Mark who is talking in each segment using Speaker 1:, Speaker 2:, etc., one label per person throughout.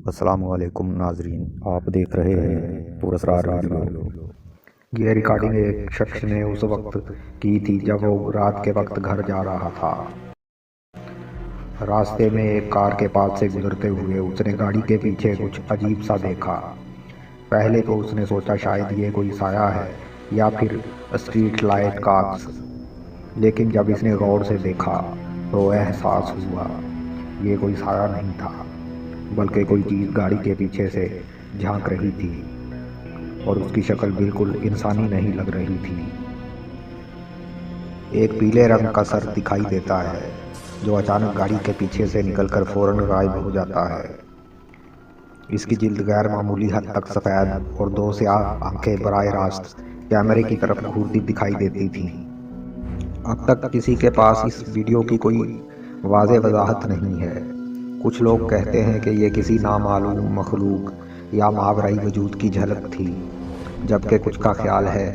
Speaker 1: अस्सलामुअलैकुम नाजरीन, आप देख रहे हैं पुरस्कार वीडियो। ये रिकॉर्डिंग एक शख्स ने उस वक्त की थी जब वो रात के वक्त घर जा रहा था। रास्ते में एक कार के पास से गुजरते हुए उसने गाड़ी के पीछे कुछ अजीब सा देखा। पहले तो उसने सोचा शायद ये कोई साया है या फिर स्ट्रीट लाइट काक्स, लेकिन जब इसने गौर से देखा तो एहसास हुआ ये कोई साया नहीं था, बल्कि कोई चीज़ गाड़ी के पीछे से झांक रही थी और उसकी शक्ल बिल्कुल इंसानी नहीं लग रही थी। एक पीले रंग का सर दिखाई देता है जो अचानक गाड़ी के पीछे से निकलकर फौरन गायब हो जाता है। इसकी जिल्द गैर मामूली हद तक सफ़ेद और दो स्याह आंखें बराह रास्त कैमरे की तरफ घूरती दिखाई देती थीं। अब तक किसी के पास इस वीडियो की कोई वाज़ेह वजाहत नहीं है। कुछ लोग कहते हैं कि ये किसी नामालूम मखलूक या मावराई वजूद की झलक थी, जबकि कुछ का ख्याल है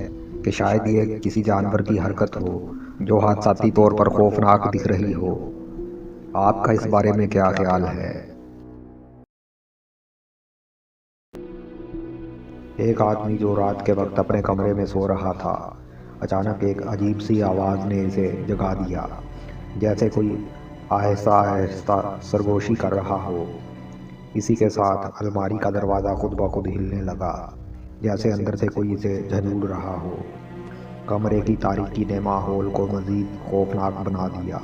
Speaker 1: कि शायद ये किसी जानवर की हरकत हो जो हादसाती तौर पर खौफनाक दिख रही हो। आपका इस बारे में क्या ख्याल है? एक आदमी जो रात के वक्त अपने कमरे में सो रहा था, अचानक एक अजीब सी आवाज़ ने इसे जगा दिया, जैसे कोई आहिस्ता आहिस्ता सरगोशी कर रहा हो। इसी के साथ अलमारी का दरवाज़ा खुद ब खुद हिलने लगा, जैसे अंदर से कोई इसे झंझोड़ रहा हो। कमरे की तारीकी ने माहौल को मज़ीद खौफनाक बना दिया,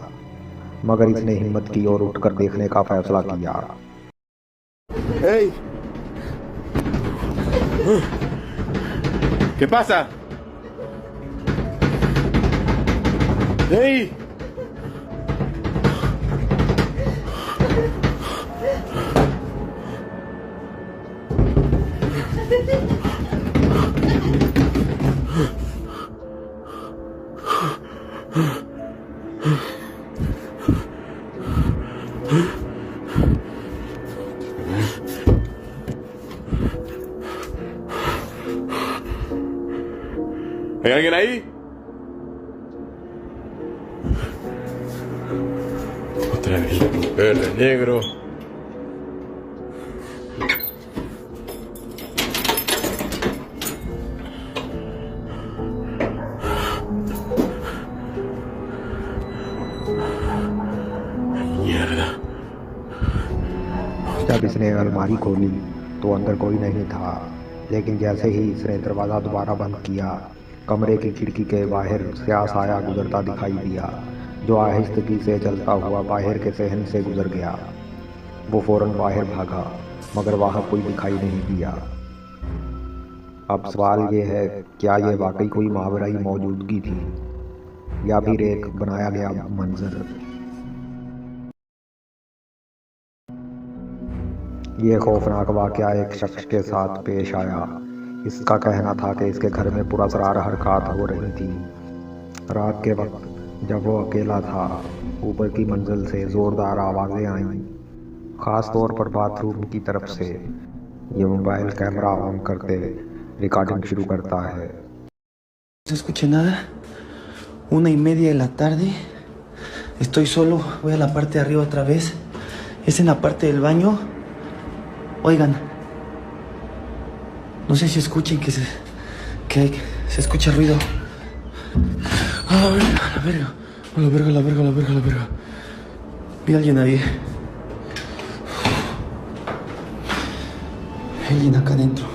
Speaker 1: मगर इसने हिम्मत की और उठकर देखने का फैसला किया।
Speaker 2: ¡Ey! ¿Qué pasa? ¡Ey! ¿Hay alguien ahí? Otra vez el verde negro. Mierda.
Speaker 1: जब इसने अलमारी खोली तो अंदर कोई नहीं था, लेकिन जैसे ही इसने दरवाज़ा दोबारा बंद किया, कमरे की खिड़की के बाहर स्याह साया गुजरता दिखाई दिया, जो आहिस्तगी से चलता हुआ बाहर के सहन से गुजर गया। वो फौरन बाहर भागा, मगर वहाँ कोई दिखाई नहीं दिया। अब सवाल ये है, क्या ये वाकई कोई मावराई मौजूदगी थी या फिर एक बनाया गया मंजर? ये खौफनाक वाक़या एक शख्स के साथ पेश आया। इसका कहना था कि इसके घर में पुरअसरार हरकत हो रही थी। रात के वक्त जब वो अकेला था, ऊपर की मंजिल से ज़ोरदार आवाज़ें आईं, ख़ास तौर पर बाथरूम की तरफ से। ये मोबाइल कैमरा ऑन करते रिकॉर्डिंग शुरू करता है।
Speaker 3: No se escucha nada. 1:30 de la tarde. Estoy solo. Voy a la parte de arriba otra vez. Es en la parte del baño. Oigan. No sé si escuchen que se escucha ruido. A la verga, a la verga. A la verga, a la verga, a la verga, a la verga. Vi a alguien ahí. Hay alguien acá adentro.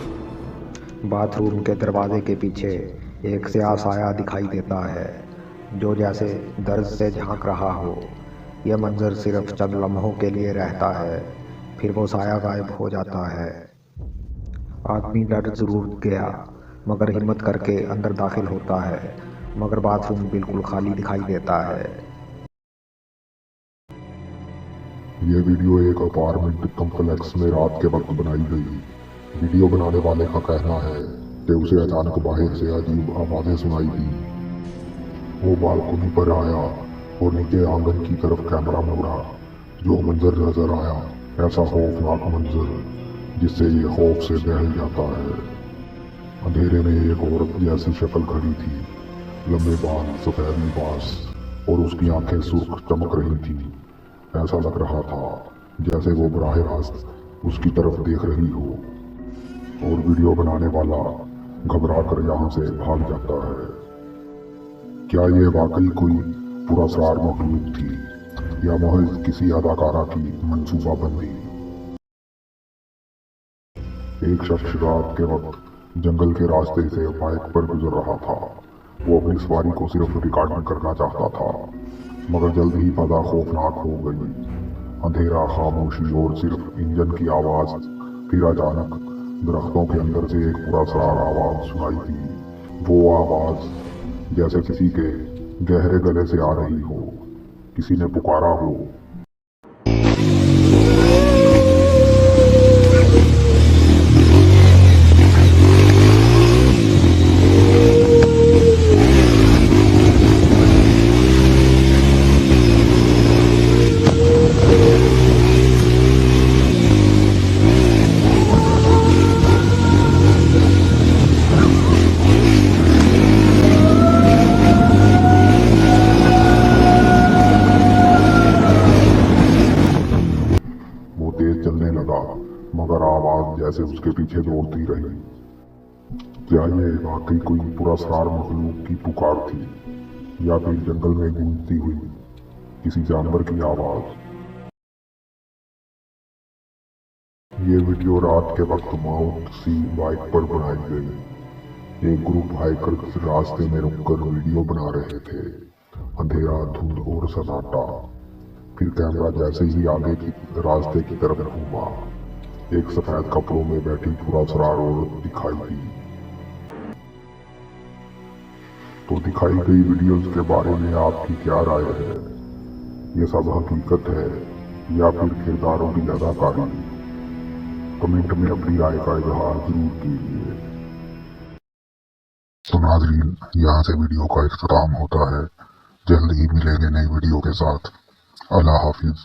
Speaker 1: Bathroom के दरवाजे के पीछे एक स्याह साया दिखाई देता है, जो जैसे दर्द से झांक रहा हो। यह मंजर सिर्फ चंद लम्हों के लिए रहता है, फिर वो साया गायब हो जाता है। आदमी डर जरूर गया, मगर हिम्मत करके अंदर दाखिल होता है, मगर बाथरूम बिल्कुल खाली दिखाई देता है।
Speaker 4: ये वीडियो एक अपार्टमेंट कॉम्प्लेक्स में रात के वक्त बनाई गई। वीडियो बनाने वाले का कहना है कि उसे अचानक बाहर से अजीब आवाज़ें सुनाई दी। वो बालकनी पर आया और नीचे आंगन की तरफ कैमरा मोड़ा। जो मंजर नजर आया, ऐसा खौफनाक मंजर जिससे ये खौफ से बहल जाता है। अंधेरे में एक औरत जैसी शक्ल खड़ी थी, लंबे बाल, सफेद लिबास और उसकी आंखें सुर्ख चमक रही थी। ऐसा लग रहा था जैसे वो बराह रास्त उसकी तरफ देख रही हो और वीडियो बनाने वाला घबरा कर यहाँ से भाग जाता है। क्या ये वाकई कोई पुरस्कार मखलूक थी या महज किसी अदाकारा की मंसूबाबंदी? एक शख्स रात के वक्त जंगल के रास्ते से बाइक पर गुजर रहा था। वो अपनी सवारी को सिर्फ रिकॉर्डिंग करना चाहता था, मगर जल्द ही फजा खौफनाक हो गई। अंधेरा, खामोशी और सिर्फ इंजन की आवाज। फिर अचानक दरख्तों के अंदर से एक पुरस्कार आवाज सुनाई दी। वो आवाज जैसे किसी के गहरे गले से आ रही हो, किसी ने पुकारा हो। वो तेज चलने लगा, मगर आवाज जैसे उसके पीछे दौड़ती रही। क्या ये वाकई कोई पुरस्कार मखलूक की पुकार थी या फिर जंगल में गूंजती हुई किसी जानवर की आवाज? ये वीडियो रात के वक्त माउंट सी बाइक पर बनाई गई। एक ग्रुप हाइकर्स रास्ते में रुककर वीडियो बना रहे थे। अंधेरा, धुंध और सन्नाटा। फिर कैमरा जैसे ही आगे की रास्ते की तरफ घूमा, एक सफेद कपड़ों में बैठी पुरस्कार औरत दिखाई दी। तो दिखाई गई वीडियोस के बारे में आपकी क्या राय है? ये सब हकीकत है या फिर किरदारों की अदाकारी? कमेंट में अपनी राय का इजहार जरूर कीजिए। तो नाज़रीन, यहाँ से वीडियो का इख्तिताम होता है। जल्द ही मिलेंगे नई वीडियो के साथ। अल्लाह हाफिज।